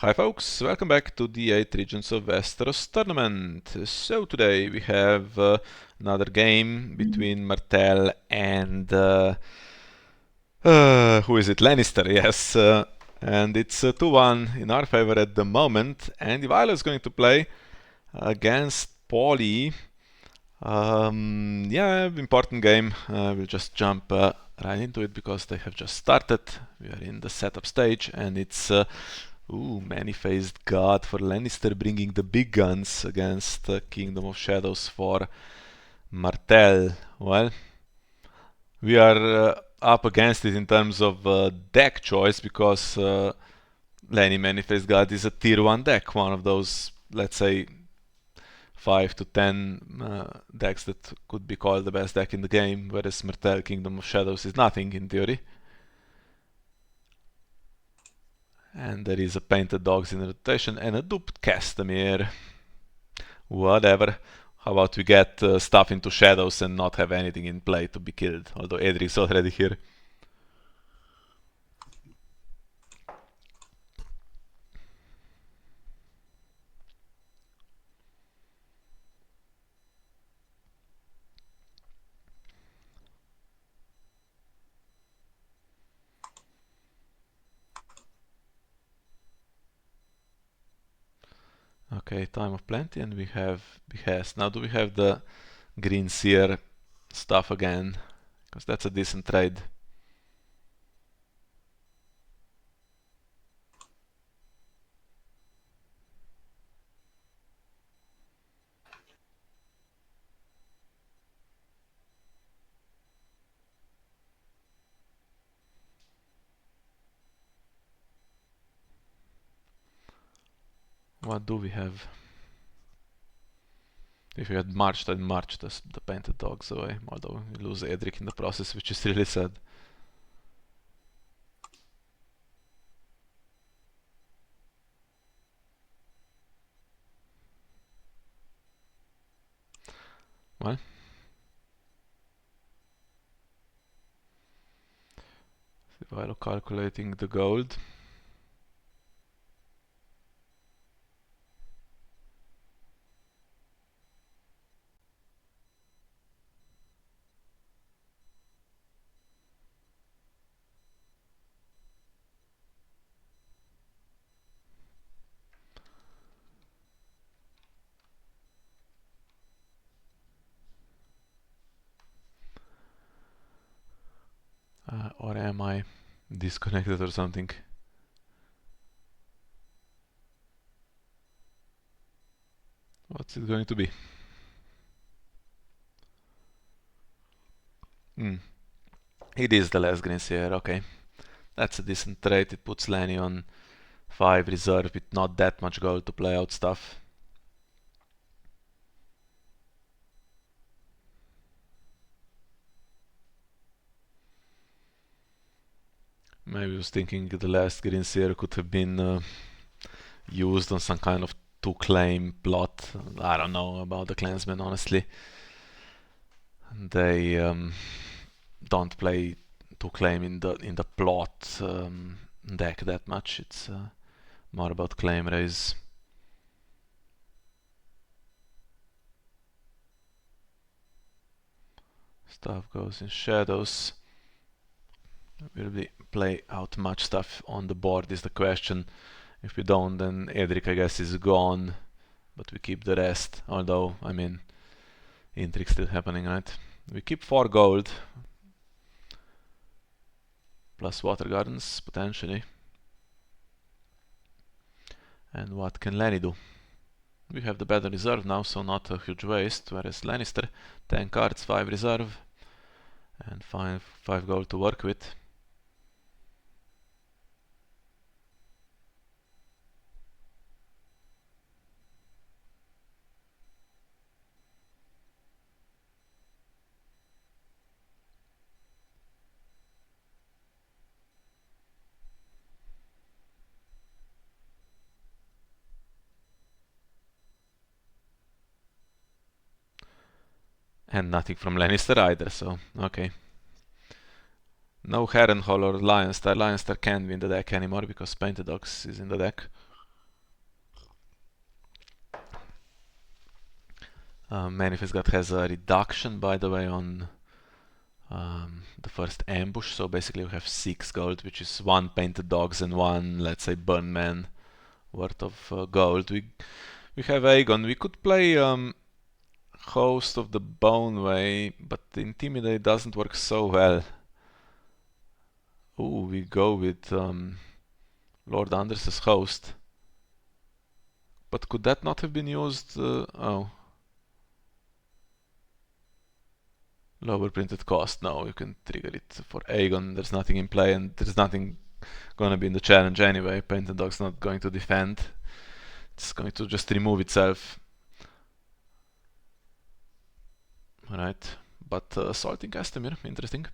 Hi folks, welcome back to the 8 Regents of Westeros tournament. So today we have another game between Martell and who is it? Lannister, yes. And it's 2-1 in our favor at the moment. And Aypaulie is going to play against Aypaulie. Yeah, important game. We'll just jump right into it because they have just started. We are in the setup stage and it's many-faced god for Lannister, bringing the big guns against Kingdom of Shadows for Martell. Well, we are up against it in terms of deck choice because Lenny Many-Faced God is a tier 1 deck, one of those, let's say, 5 to 10 decks that could be called the best deck in the game, whereas Martell Kingdom of Shadows is nothing in theory. And there is a Painted Dogs in rotation and a duped Castamere. Whatever. How about we get stuff into shadows and not have anything in play to be killed? Although Edric's already here. Okay, time of plenty, and we have behest. Now, do we have the green seer stuff again? Because that's a decent trade. What do we have? If we had marched, I'd march the Painted Dogs away. Although we lose Edric in the process, which is really sad. Well, while calculating the gold. Or am I disconnected or something? What's it going to be? It is the last green seer, okay. That's a decent trade. It puts Lanny on 5 reserve with not that much gold to play out stuff. Maybe I was thinking the last green seer could have been used on some kind of to-claim plot. I don't know about the clansmen, honestly. They don't play to-claim in the plot deck that much. It's more about claim raise. Stuff goes in shadows. Will we play out much stuff on the board is the question. If we don't, then Edric, I guess, is gone. But we keep the rest. Although, I mean, intrigue still happening, right? We keep 4 gold. Plus water gardens, potentially. And what can Lenny do? We have the better reserve now, so not a huge waste. Whereas Lannister, 10 cards, 5 reserve. And 5 gold to work with. And nothing from Lannister either, so okay. No Harrenhal or Lionster. Lionster can't be in the deck anymore because Painted Dogs is in the deck. Manifest God has a reduction, by the way, on the first ambush, so basically we have 6 gold, which is 1 painted dogs and 1, let's say, burn man worth of gold. We have Aegon. We could play Host of the Boneway, but Intimidate doesn't work so well. Ooh, we go with Lord Anders's Host. But could that not have been used? Oh. Lower printed cost. No, you can trigger it for Aegon. There's nothing in play and there's nothing gonna be in the challenge anyway. Painted Dog's not going to defend. It's going to just remove itself. Alright. But assaulting Castamere, interesting.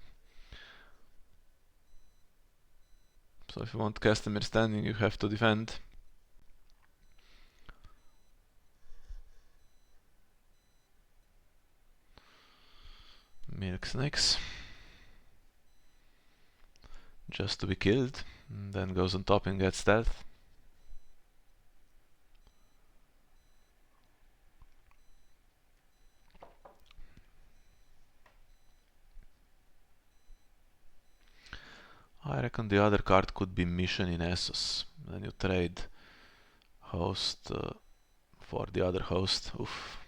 So if you want Castamere standing, you have to defend. Milk Snakes. Just to be killed. And then goes on top and gets stealth. I reckon the other card could be Mission in Essos. Then you trade host for the other host. Oof.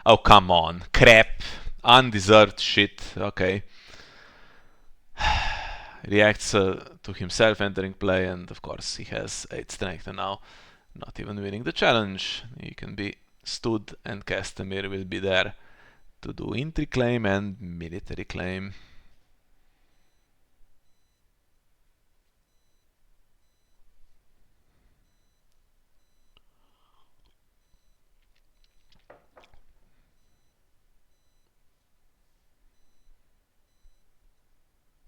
Oh, come on. Crap. Undeserved shit. Okay. Reacts to himself entering play, and of course he has 8 strength, and now not even winning the challenge. He can be stood, and Castamere will be there to do intrigue claim and military claim.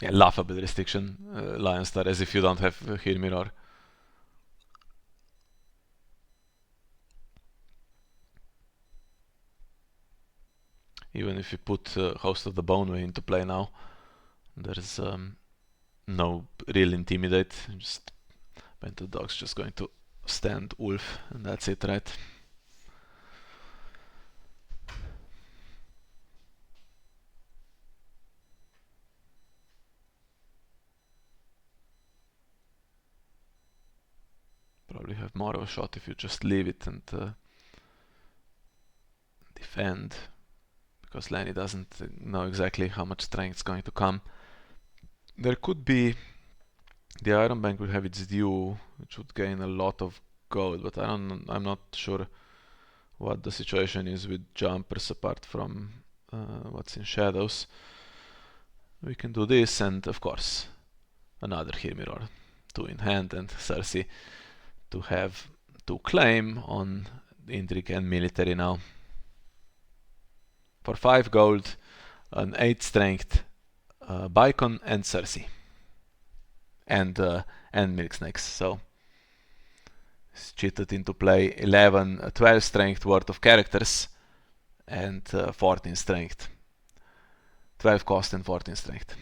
Yeah, laughable restriction, Lannister, as if you don't have Heal Mirror. Even if you put Host of the Boneway into play now, there's no real Intimidate. Just Painted Dog's just going to stand Wolf, and that's it, right? Probably have more of a shot if you just leave it and defend, because Lenny doesn't know exactly how much strength is going to come. There could be the Iron Bank will have its due, which would gain a lot of gold, but I'm not sure what the situation is with jumpers apart from what's in shadows. We can do this, and of course another Heal Mirror, 2 in hand, and Cersei to have to claim on intrigue and military now. For 5 gold, an 8 strength Bicon and Cersei. And Milk Snakes. So it's cheated into play 12 strength worth of characters and 14 strength. 12 cost and 14 strength.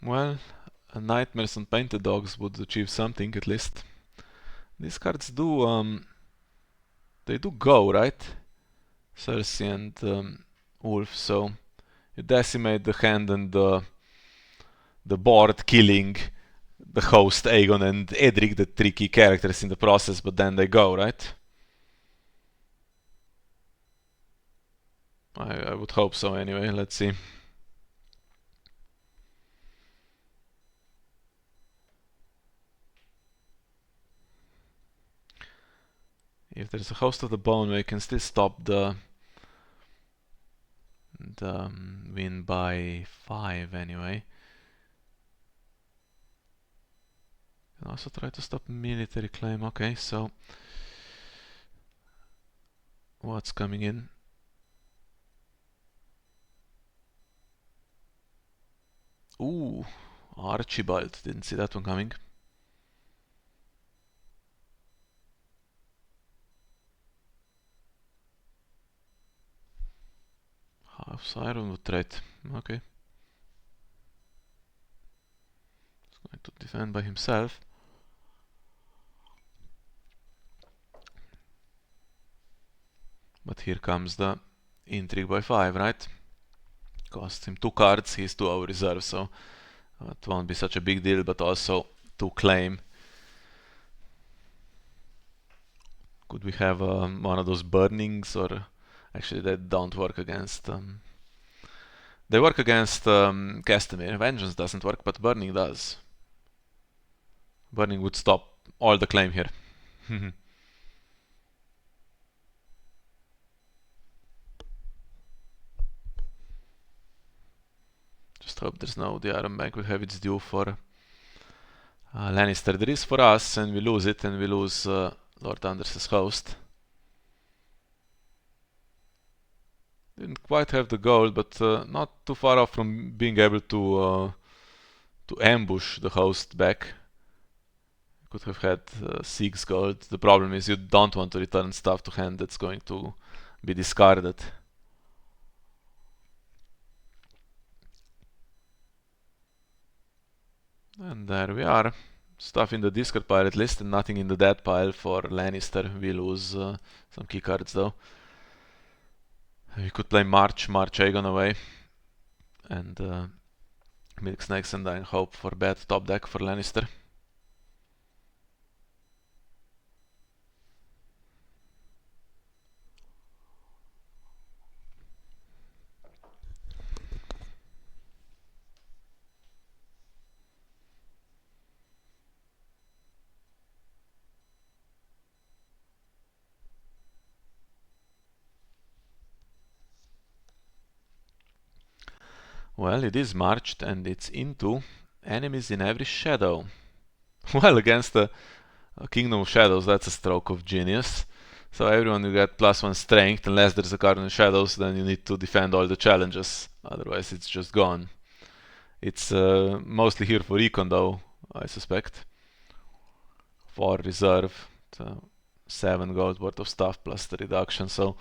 Well, Nightmares and Painted Dogs would achieve something at least. These cards do they do go, right? Cersei and Wolf, so you decimate the hand and the board, killing the host Aegon and Edric, the 3 key characters in the process, but then they go, right? I would hope so anyway, let's see. If there's a Host of the Bone, we can still stop the win by 5 anyway. Can also try to stop military claim. Okay, so what's coming in? Ooh, Archibald. Didn't see that one coming. Half Siren would trade. Okay. He's going to defend by himself. But here comes the intrigue by 5, right? Cost him 2 cards, he's 2 our reserve, so it won't be such a big deal, but also to claim. Could we have one of those burnings, or actually that don't work against... they work against Castamere. Vengeance doesn't work, but burning does. Burning would stop all the claim here. Just hope there's no... the Iron Bank will have its due for Lannister. There is for us, and we lose it, and we lose Lord Anders's host. Didn't quite have the gold, but not too far off from being able to ambush the host back. Could have had 6 gold. The problem is you don't want to return stuff to hand that's going to be discarded. And there we are. Stuff in the discard pile at least, and nothing in the dead pile for Lannister. We lose some key cards though. We could play March Aegon away, and Milk Snakes and then hope for bad top deck for Lannister. Well, it is marched, and it's into enemies in every shadow. Well, against the Kingdom of Shadows, that's a stroke of genius. So everyone you get +1 strength, unless there's a card in the shadows, then you need to defend all the challenges. Otherwise it's just gone. It's mostly here for recon though, I suspect. For reserve, so 7 gold worth of stuff plus the reduction, so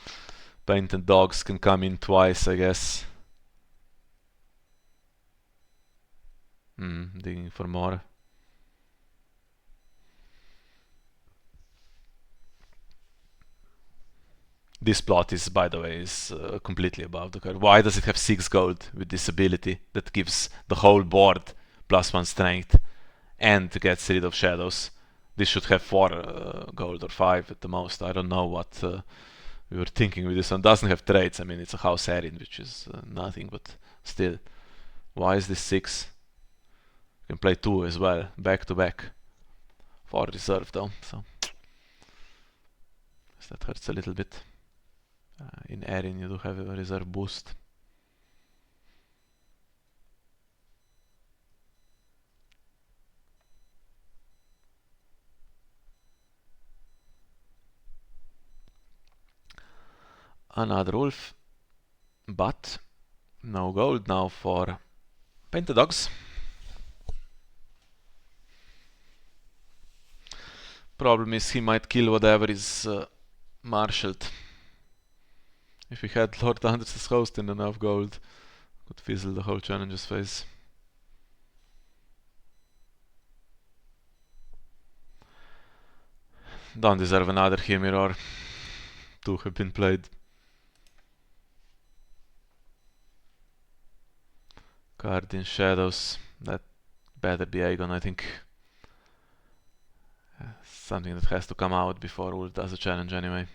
painted dogs can come in twice, I guess. Digging for more. This plot is, by the way, is completely above the curve. Why does it have 6 gold with this ability that gives the whole board +1 strength and gets rid of shadows? This should have 4 gold or 5 at the most. I don't know what we were thinking with this one. Doesn't have traits. I mean, it's a House Erin, which is nothing, but still. Why is this 6? You can play 2 as well, back to back. 4 reserve though, so that hurts a little bit. In Erin you do have a reserve boost. Another wolf, but no gold now for Painted Dogs. Problem is he might kill whatever is marshaled. If we had Lord Anders's host and enough gold, could fizzle the whole challenges phase. Don't deserve another Mirror. 2 have been played. Card in shadows. That better be Aegon, I think. Something that has to come out before Wolf does a challenge anyway.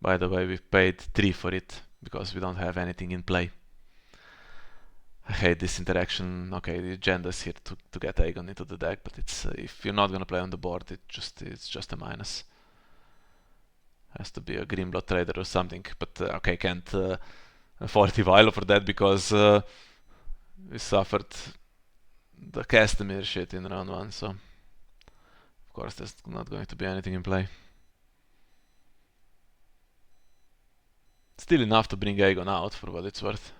By the way, we've paid 3 for it, because we don't have anything in play. I hate this interaction. Okay, the agenda is here to get Aegon into the deck, but it's if you're not gonna play on the board, it's just a minus. Has to be a Greenblood trader or something, but okay, can't afford Vilo for that because we suffered the Castamere shit in round 1, so of course there's not going to be anything in play. Still enough to bring Aegon out, for what it's worth.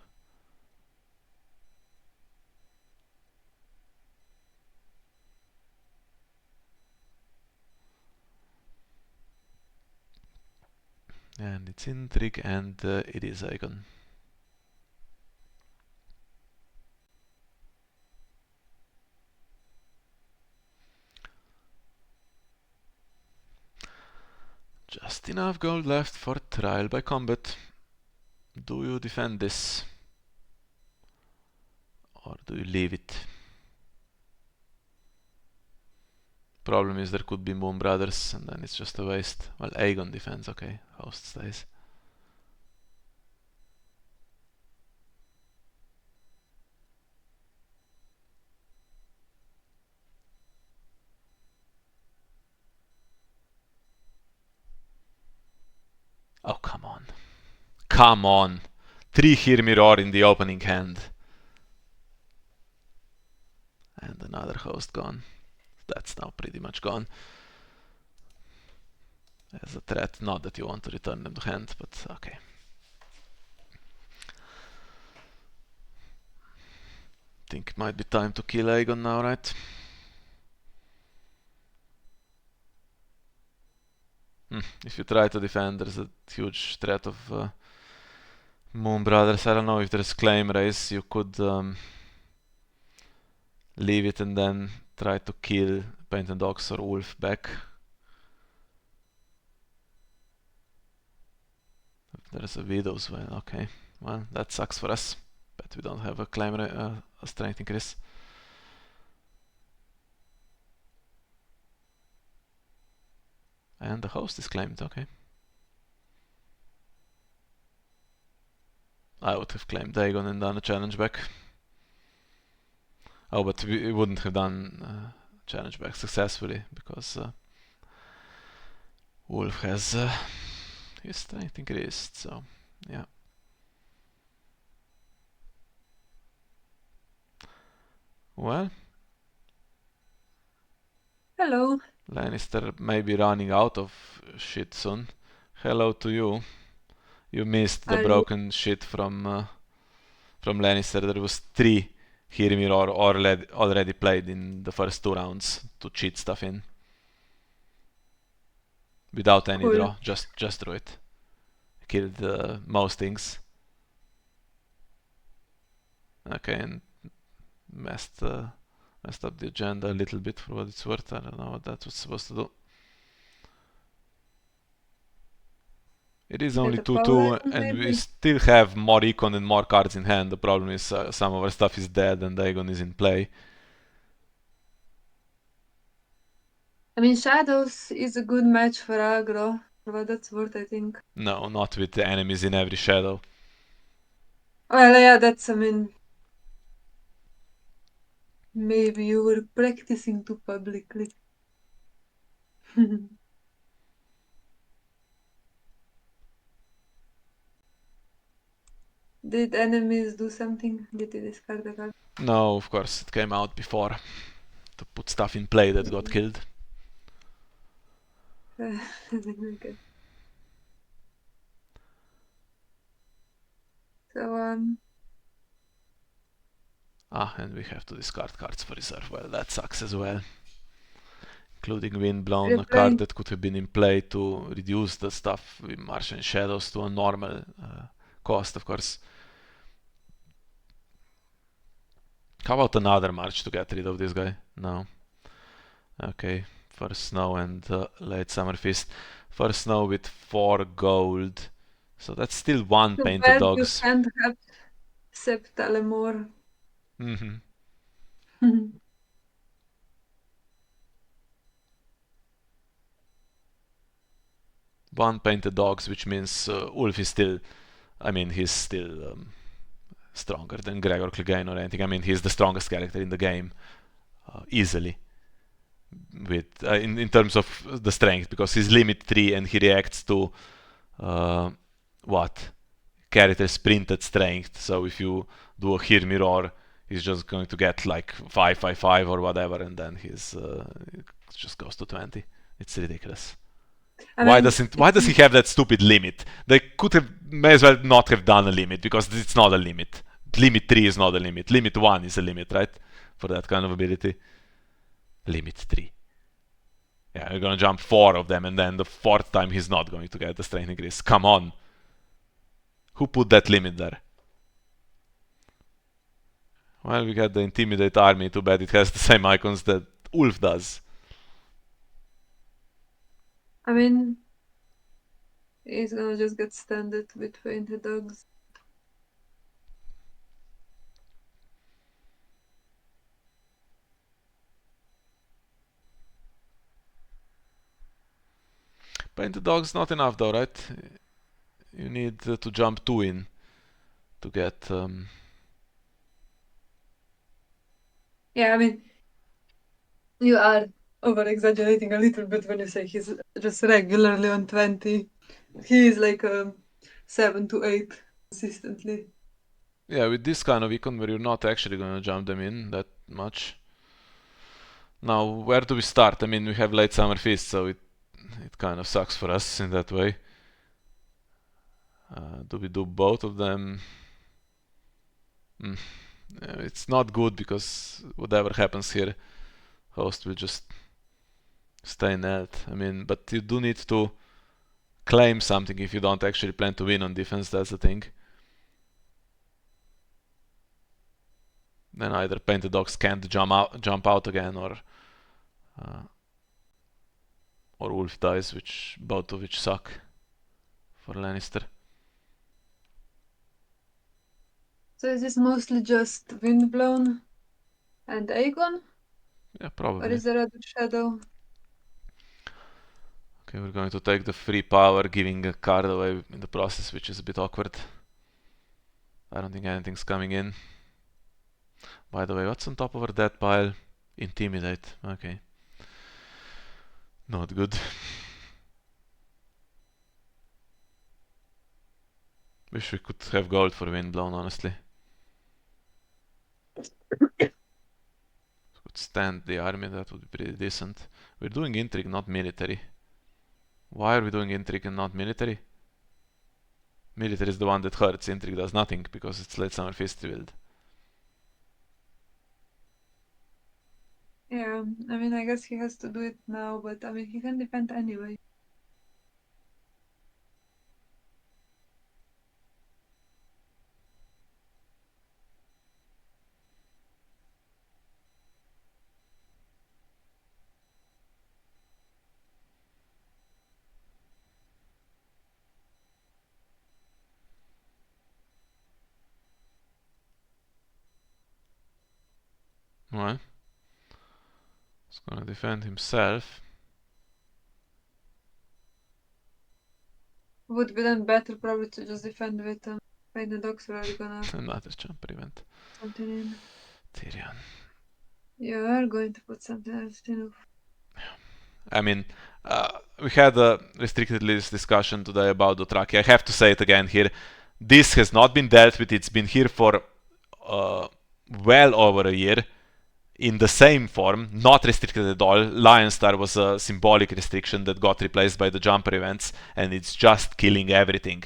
And it's intrigue, and it is Aegon. Just enough gold left for trial by combat. Do you defend this? Or do you leave it? Problem is there could be Moon Brothers, and then it's just a waste. Well, Aegon defends, okay. Host stays. Oh, come on. Come on! 3 Hear Me Roar in the opening hand. And another host gone. That's now pretty much gone. As a threat, not that you want to return them to hand, but okay. Think it might be time to kill Aegon now, right? If you try to defend, there's a huge threat of Moon Brothers. I don't know if there's claim race. You could leave it and then try to kill Painted Dogs or Wolf back. There's a Widow's Well, okay. Well, that sucks for us. But we don't have a claim a strength increase. And the host is claimed, okay. I would have claimed Aegon and done a challenge back. Oh, but we wouldn't have done challenge back successfully because Wolf has his strength increased, so yeah. Well, hello. Lannister may be running out of shit soon. Hello to you. You missed the broken shit from Lannister. There was 3 Hear Me Roar already played in the first 2 rounds to cheat stuff in. Without any draw, just draw it. Killed most things. Okay, and messed up the agenda a little bit for what it's worth. I don't know what that was supposed to do. It is only 2-2 and we still have more econ and more cards in hand. The problem is some of our stuff is dead and Aegon is in play. I mean, Shadows is a good match for aggro, for what that's worth, I think. No, not with the enemies in every shadow. Well, yeah, that's, I mean... Maybe you were practicing too publicly. Did enemies do something? Did they discard the card? No, of course, it came out before to put stuff in play that got killed. Okay. So, and we have to discard cards for reserve. Well, that sucks as well. Including Windblown, a card that could have been in play to reduce the stuff with Martian Shadows to a normal cost, of course. How about another march to get rid of this guy? No. Okay, first snow and late summer feast. First snow with 4 gold. So that's still 1 Painted Dogs. You can't have Septalemore. One Painted Dogs, which means Ulf is still, I mean, he's still stronger than Gregor Clegane or anything. I mean, he's the strongest character in the game, easily. With in terms of the strength, because he's limit 3 and he reacts to what? Character sprinted strength. So if you do a Hear Me Roar, he's just going to get like 5/5/5 or whatever, and then he's it just goes to 20. It's ridiculous. Why does he have that stupid limit? They could have may as well not have done a limit because it's not a limit. Limit 3 is not a limit. Limit 1 is a limit, right? For that kind of ability. Limit 3. Yeah, you're gonna jump 4 of them and then the 4th time he's not going to get the strength increase. Come on. Who put that limit there? Well, we got the Intimidate army. Too bad it has the same icons that Ulf does. I mean, he's gonna just get standard with painted dogs. Painted dog's not enough though, right? You need to jump 2 in to get... Yeah, I mean, you are over exaggerating a little bit when you say he's just regularly on 20. He is like 7 to 8 consistently. Yeah, with this kind of icon where you're not actually gonna jump them in that much. Now, where do we start? I mean, we have late summer feast, so it kind of sucks for us in that way. Do we do both of them? It's not good because whatever happens here, host will just stay net. I mean, but you do need to claim something if you don't actually plan to win on defense, that's the thing. Then either painted dogs can't jump out again, or Wolf dies, both of which suck for Lannister. So is this mostly just Windblown and Aegon? Yeah, Or probably. is there a shadow? Okay, we're going to take the free power, giving a card away in the process, which is a bit awkward. I don't think anything's coming in. By the way, what's on top of our dead pile? Intimidate. Okay. Not good. Wish we could have gold for Windblown, honestly. Could stand the army, that would be pretty decent. We're doing intrigue, not military. Why are we doing intrigue and not military? Military is the one that hurts, intrigue does nothing because it's late summer feast build. Yeah, I mean, I guess he has to do it now, but I mean, he can defend anyway. Alright. He's gonna defend himself. Would be then better probably to just defend with painted dogs, or are you gonna Another jumper event. something in? Tyrion. You are going to put something else in. I mean, we had a restricted list discussion today about Dothraki. I have to say it again here. This has not been dealt with. It's been here for well over a year in the same form, not restricted at all. Lionstar was a symbolic restriction that got replaced by the jumper events, and it's just killing everything.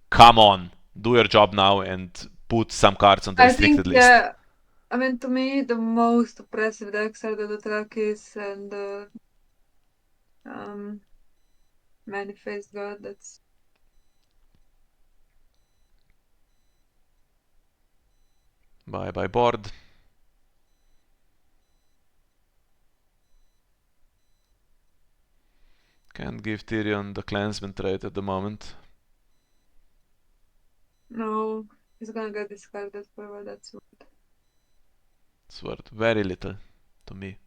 Come on, do your job now and put some cards on the restricted list. Yeah. I mean, to me, the most oppressive decks are the Dothrakis and the Many-Faced God. That's Bye board. Can't give Tyrion the clansman trait at the moment. no, he's gonna get discarded for that sword. It's worth very little to me.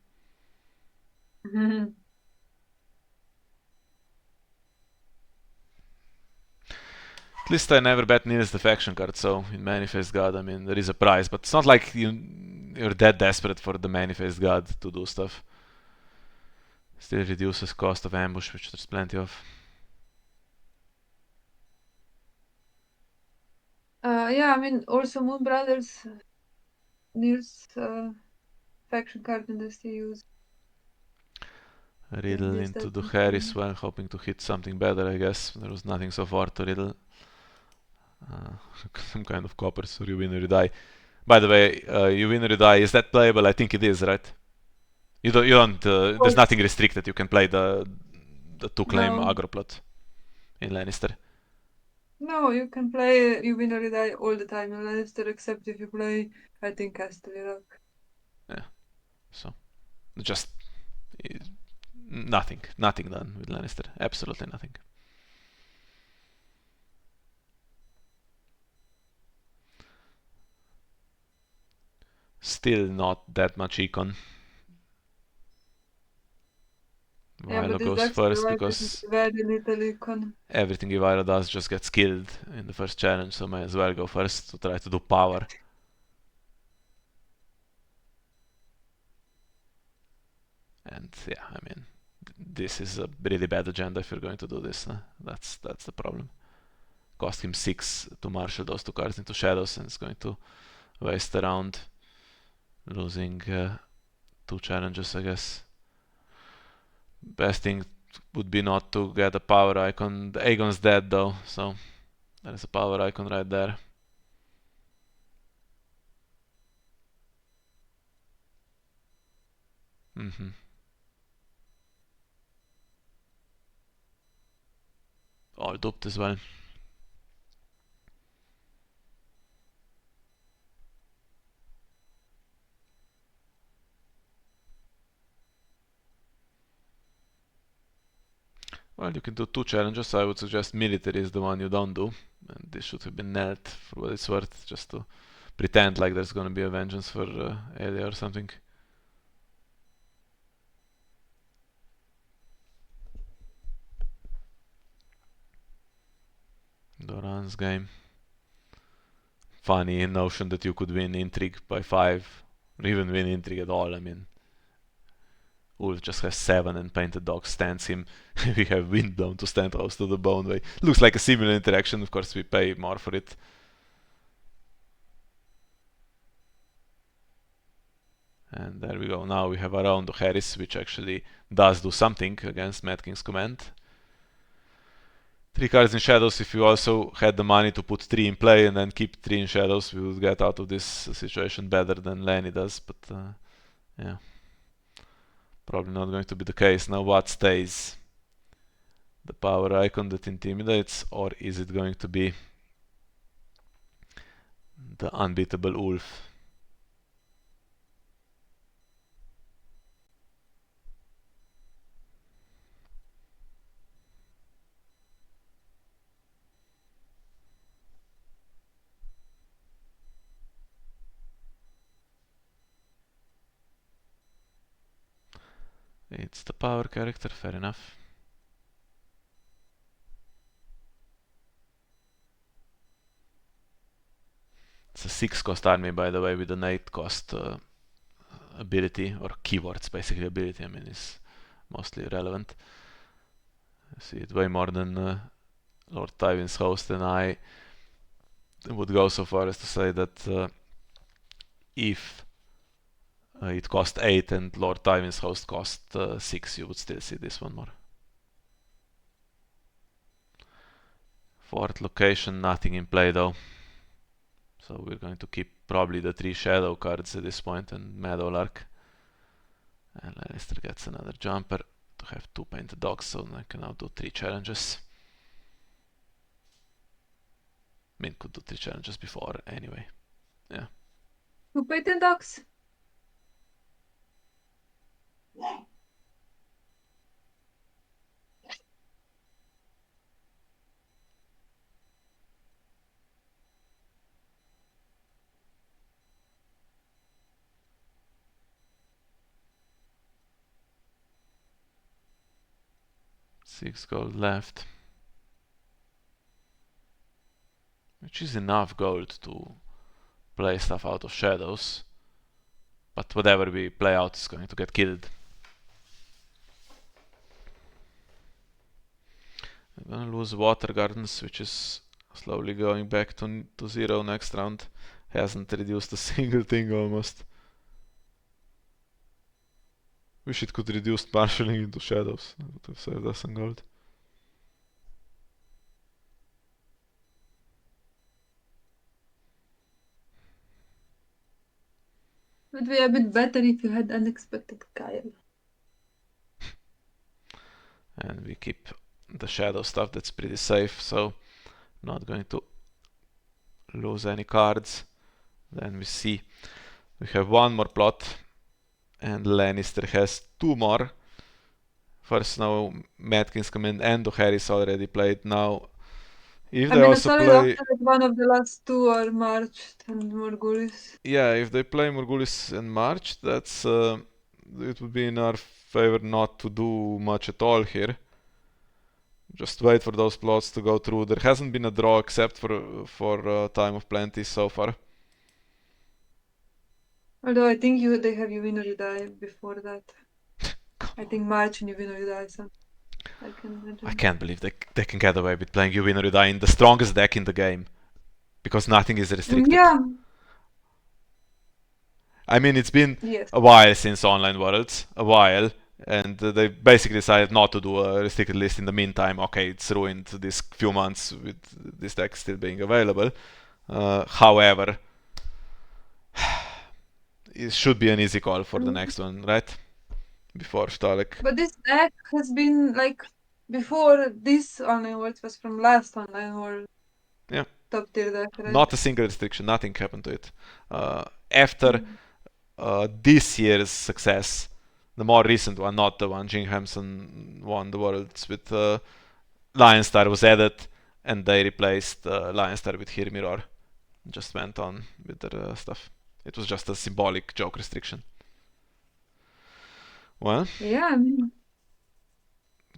At least I never bet Nils the faction card, so in Manifest God, I mean, there is a price, but it's not like you're that desperate for the Manifest God to do stuff. Still reduces cost of ambush, which there's plenty of. Yeah, I mean, also Moon Brothers, Nils faction card in this to use. Riddle into the Harris, well, hoping to hit something better, I guess. There was nothing so far to riddle. Some kind of copper, so you win or you die. By the way, you win or you die. Is that playable? I think it is, right? You don't. You don't. There's Course. nothing restricted. You can play the two claim No. aggro plot in Lannister. No, you can play you win or die all the time in Lannister, except if you play, I think, Castle Rock. Yeah. So just nothing. Nothing done with Lannister. Absolutely nothing. Still not that much econ. Yeah, Vilo but this goes Dexter first right is because very little icon. everything Vilo does just gets killed in the first challenge, so might as well go first to try to do power. And yeah, I mean, this is a really bad agenda if you're going to do this. That's the problem. Cost him 6 to marshal those two cards into shadows, and it's going to waste a round, losing 2 challenges, I guess. Best thing would be not to get a power icon. The Aegon's dead though, so there is a power icon right there. All duped as well. Well, you can do 2 challenges. I would suggest military is the one you don't do. And this should have been knelt for what it's worth, just to pretend like there's gonna be a vengeance for Ilja or something. Doran's game. Funny notion that you could win intrigue by 5, or even win intrigue at all. I mean, Ulf just has 7 and Painted Dog stands him. We have Wind down to stand close to the bone way. Looks like a similar interaction, of course we pay more for it. And there we go. Now we have a round of Harris, which actually does do something against Mad King's command. 3 cards in shadows. If you also had the money to put 3 in play and then keep 3 in shadows, we would get out of this situation better than Lanny does. But yeah, probably not going to be the case. Now what stays? The power icon that intimidates, or is it going to be the unbeatable Ulf? It's the power character, fair enough. It's a 6 cost army, by the way, with an 8 cost ability, or keywords basically. Ability, I mean, is mostly irrelevant. I see it way more than Lord Tywin's host, and I would go so far as to say that if it cost 8 and Lord Tywin's host cost 6, you would still see this one more. 4th location, nothing in play though. So we're going to keep probably the 3 shadow cards at this point and Meadowlark. And Lannister gets another jumper to have 2 Painted Dogs, so I can now do 3 challenges. I mean, could do 3 challenges before anyway. Yeah. 2 Painted Dogs? Six gold left, which is enough gold to play stuff out of shadows, but whatever we play out is going to get killed. We're gonna lose Water Gardens, which is slowly going back to 0 next round. Hasn't reduced a single thing almost. Wish it could reduce marshalling into shadows. That would have saved us some gold. Would be a bit better if you had unexpected Kyle. And we keep the shadow stuff, that's pretty safe, so not going to lose any cards. Then we see we have one more plot, and Lannister has two more. First now Matkins come in and Harris already played. Now if I they mean, also it's only play, after that one of the last two are marched and Morgulis. yeah, if they play Morgulis and March, that's it would be in our favor not to do much at all here. Just wait for those plots to go through. There hasn't been a draw except for Time of Plenty so far. Although I think they have you win or you die before that. I think March and you win or you die, so I can imagine. I can't believe they can get away with playing You Win or You Die in the strongest deck in the game. Because nothing is restricted. Yeah. I mean, it's been Yes. a while since Online Worlds, a while, and they basically decided not to do a restricted list in the meantime. Okay, it's ruined these few months with this deck still being available. However, it should be an easy call for the next one, right? Before Stalek. But this deck has been like before this online world was from last online world. Yeah. Top tier deck, right? Not a single restriction, nothing happened to it. After this year's success, the more recent one, not the one Jing Hamson won the worlds with, Lionstar was added, and they replaced Lionstar with Hear Mirror. Just went on with their stuff. It was just a symbolic joke restriction. Well, Yeah, I mean,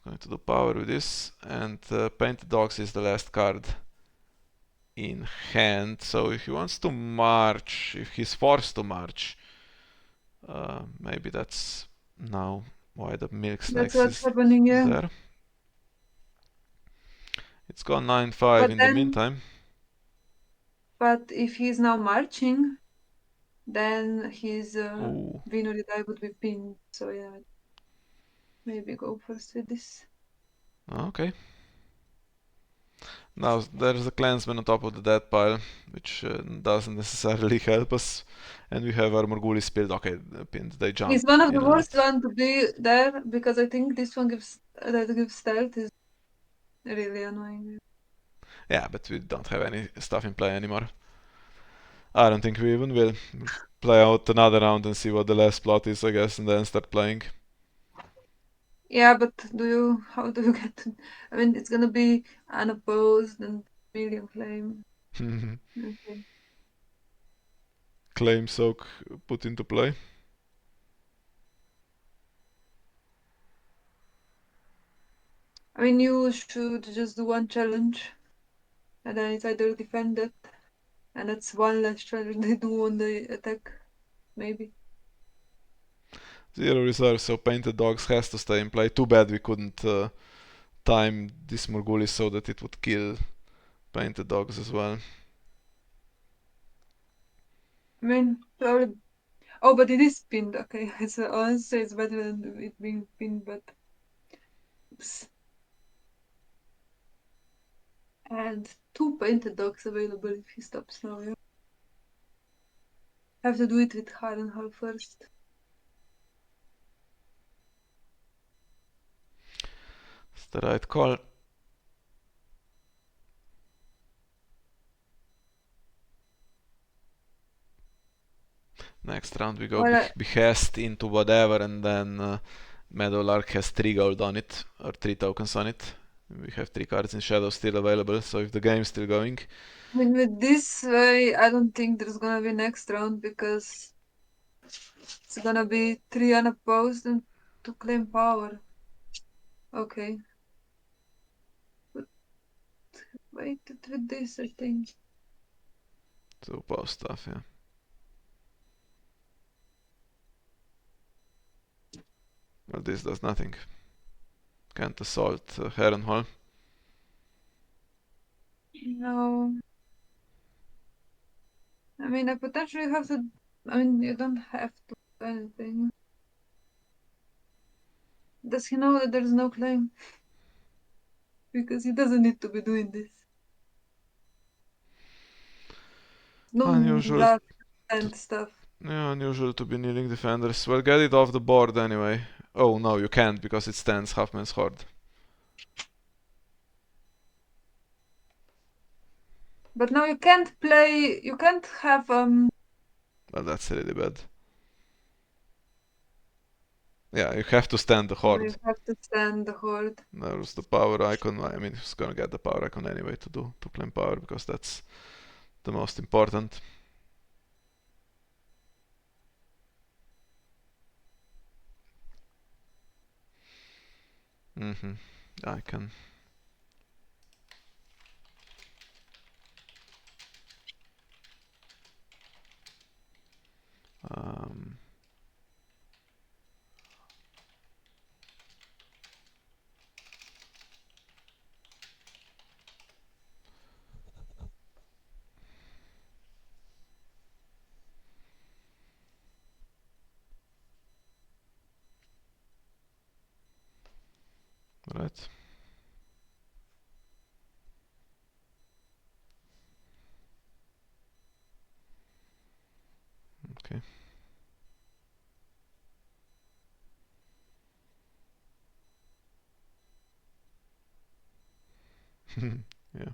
going to do power with this, and Painted Dogs is the last card in hand. So if he wants to march, if he's forced to march, maybe that's now why the Milk that's Snacks what's is happening, yeah. there. It's gone 9-5 But in the then, meantime. but if he's now marching, then his Ooh. win or you die would be pinned. So yeah, maybe go first with this. Okay. Now there's a clansman on top of the dead pile, which doesn't necessarily help us. And we have our Morgulis build. Okay, pinned. They jump It's one of in the and worst out. one to be there because I think this one gives stealth is really annoying. Yeah, but we don't have any stuff in play anymore. I don't think we even will. We'll play out another round and see what the last plot is, I guess, and then start playing. Yeah, but how do you get to, I mean, it's gonna be unopposed and million claim. Okay. Claim soak put into play. I mean, you should just do one challenge, and then it's either defend it, and that's one less challenge they do on the attack, maybe. Zero reserve, so Painted Dogs has to stay in play. Too bad we couldn't time this Morgulis so that it would kill Painted Dogs as well. I mean, probably. Oh, but it is pinned. Okay, so honestly, it's better than it being pinned, but. Oops. And two painted dogs available if he stops now, yeah. Have to do it with Harrenhal first. It's the right call. Next round we go Well, Behest into whatever, and then Meadowlark has 3 gold on it, or 3 tokens on it. We have 3 cards in Shadow still available, so if the game's still going. I mean, with this way, I don't think there's gonna be next round because it's gonna be 3 unopposed and to claim power. Okay. But wait with this, I think. So post stuff, yeah. Well, this does nothing. Can't assault Harrenhal. No. I mean, I potentially have to. I mean, you don't have to do anything. Does he know that there's no claim? Because he doesn't need to be doing this. No Unusual luck and stuff. Yeah, unusual to be kneeling defenders. Well, get it off the board anyway. Oh no, you can't because it stands Halfman's Horde. But now you can't play. You can't have Well, that's really bad. Yeah, you have to stand the Oh, Horde. you have to stand the horde. There's the power icon. I mean, he's gonna get the power icon anyway to claim power because that's the most important. I can. Um, right. Okay. Yeah.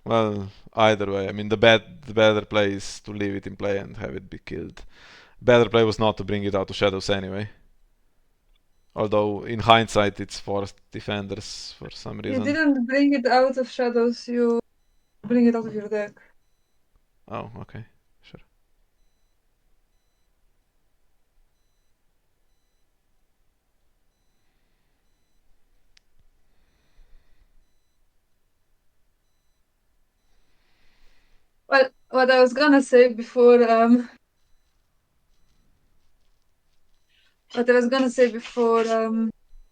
Well, either way, I mean, the better play is to leave it in play and have it be killed. Better play was not to bring it out to shadows anyway. Although in hindsight, it's forced defenders for some You reason. didn't bring it out of shadows. You bring it out of your deck. Oh, okay, sure. Well, what I was gonna say before what I was gonna say before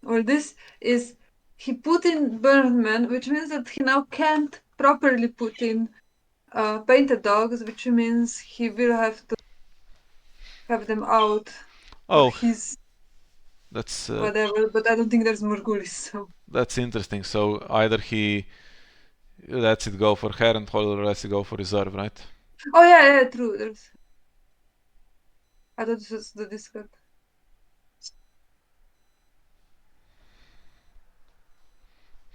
all this is he put in Burnman, which means that he now can't properly put in painted dogs, which means he will have to have them out of Oh, his that's whatever. But I don't think there's Morgulis, so. that's interesting. So either he lets it go for Herent Hall or lets it go for reserve, right? Oh yeah, true. There's. I thought this was the discard.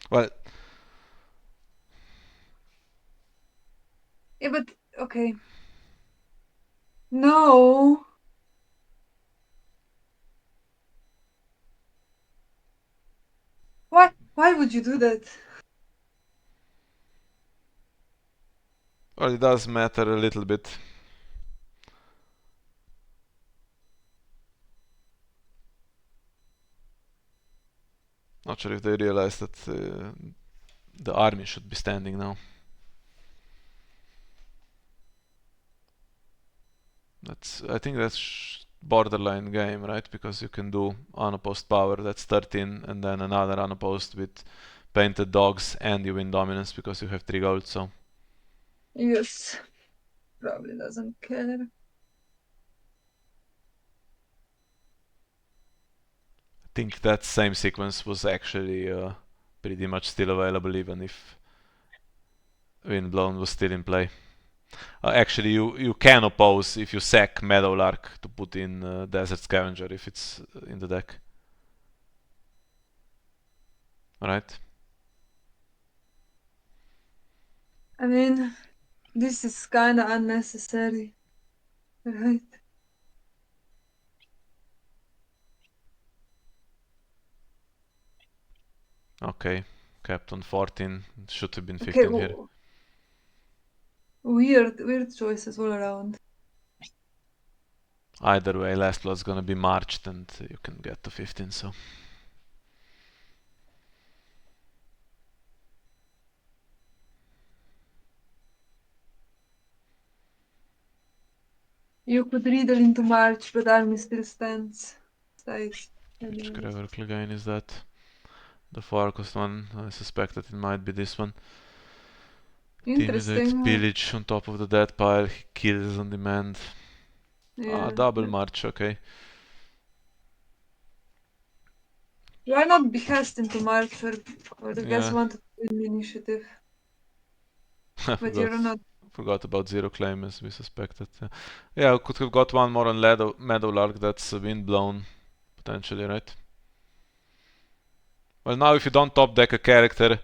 Well, Yeah, but okay. No. Why? Why would you do that? well, it does matter a little bit. Not sure if they realize that the army should be standing now. I think that's borderline game, right? Because you can do unopposed power, that's 13, and then another unopposed with painted dogs, and you win dominance because you have 3 gold, so. Yes. Probably doesn't care. I think that same sequence was actually pretty much still available even if Windblown was still in play. Actually, you can oppose if you sack Meadowlark to put in Desert Scavenger if it's in the deck. Right? I mean, this is kinda unnecessary, right? Okay. Capped on 14. Should have been Okay, 15 here. weird choices all around. Either way, last blood's gonna be marched and you can get to 15, so. You could riddle into March, but army still stands. Stays. Which Anyways. Graver Clegane is that? The far cost one. I suspect that it might be this one. Intimidate, Interesting. pillage on top of the dead pile. He kills on demand. Yeah. Double march, okay. Why not be cast into Marcher? Or the guys Yeah, want to win initiative, I but you're not. forgot about zero claim as we suspected. Yeah, we could have got one more on Meadowlark that's windblown, potentially, right? Well, now if you don't top deck a character,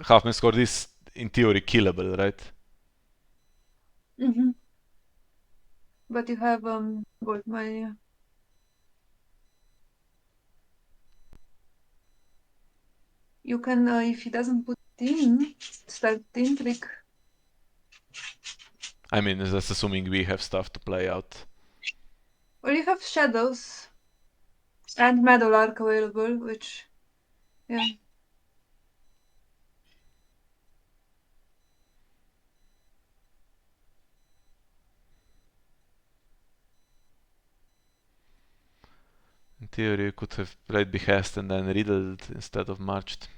Halfman score is in theory killable, right? Mm-hmm. But you have gold mine. You can, if he doesn't put in, start in trick. I mean, that's assuming we have stuff to play out. Or you have shadows and Meadowlark available, which, yeah. In theory, you could have played Behest and then Riddled instead of Marched.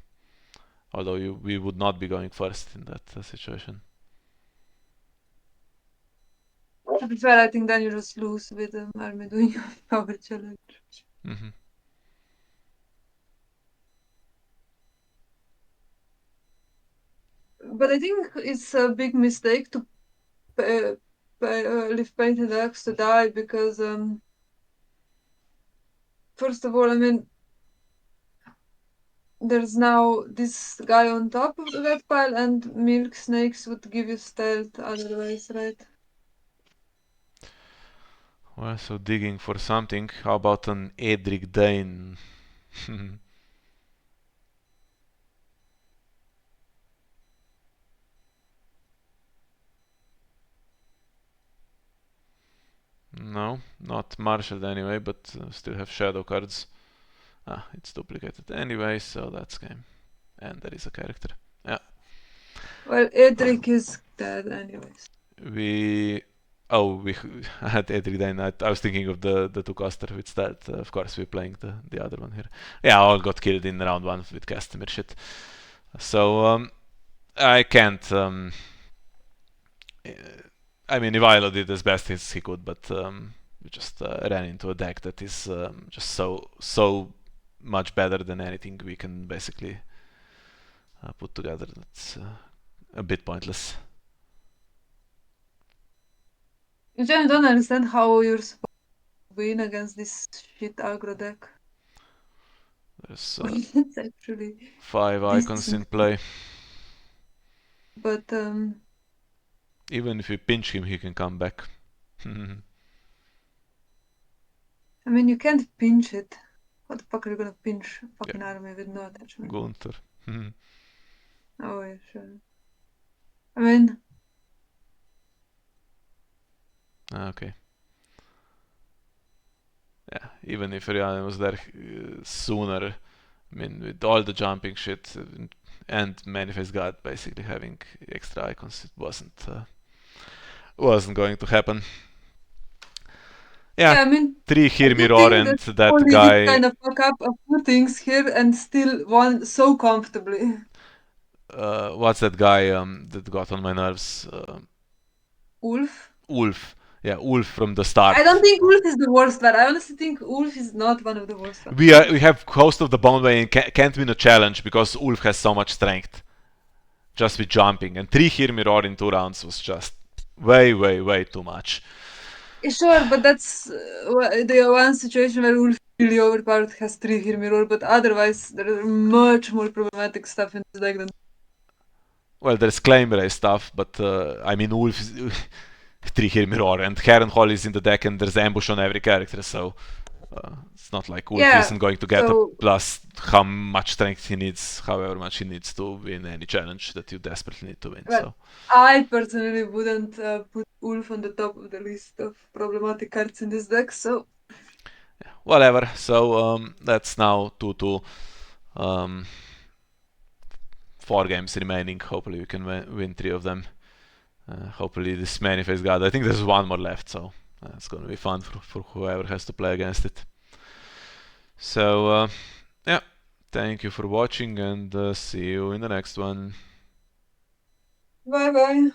Although we would not be going first in that situation. To be fair, I think then you just lose with army doing power challenge. Mm-hmm. But I think it's a big mistake to leave painted axe to die because, first of all, I mean, there's now this guy on top of the red pile, and milk snakes would give you stealth otherwise, right? Well, so digging for something. How about an Edric Dane? No, not marshaled anyway, but still have shadow cards. Ah, it's duplicated anyway, so that's game. And there is a character. Yeah. Well, Edric is dead anyways. We. Oh, we had Edric Dane. I was thinking of the two caster with stealth. Of course, we're playing the other one here. Yeah, all got killed in round one with Castamir shit. So, I can't. I mean, Ivailo did as best as he could, but we just ran into a deck that is just so much better than anything we can basically put together. That's a bit pointless. I don't understand how you're supposed to win against this shit aggro deck. There's It's actually 5 icons in decent, play. but Even if you pinch him, he can come back. I mean, you can't pinch it. What the fuck are you gonna pinch a fucking Yeah, army with no attachment? Gunther. Oh yeah, sure. I mean, Okay. Yeah, even if Rihanna was there sooner, I mean, with all the jumping shit and Manifest God basically having extra icons, it wasn't going to happen. Yeah, yeah, I mean, 3 I Hear Me do Roar think and that that only did guy. kind of fuck up a few things here and still won so comfortably. What's that guy that got on my nerves? Ulf. Ulf. Yeah, Ulf from the I start. don't think Ulf is the worst, but I honestly think Ulf is not one of the worst ones. We have Host of the Boneway and can't win a challenge because Ulf has so much strength just with jumping, and 3 Hear Me Roar in 2 rounds was just way too much. Sure, but that's the one situation where Ulf really overpowered has 3 Hear Me Roar, but otherwise there is much more problematic stuff in this deck than. Well, there's claim race stuff, but I mean, Wolf is 3 Hear Me Roar, and Harrenhal is in the deck, and there's ambush on every character, so it's not like Wolf Yeah, isn't going to get a so. plus how much strength he needs, however much he needs to win any challenge that you desperately need to win. Well, So I personally wouldn't put Ulf on the top of the list of problematic cards in this deck, so. yeah, whatever. So that's now 2-2. 4 games remaining. Hopefully we can win 3 of them. Hopefully this Manifest God. I think there's one more left, so it's gonna be fun for whoever has to play against it. So yeah, thank you for watching, and see you in the next one. Bye bye.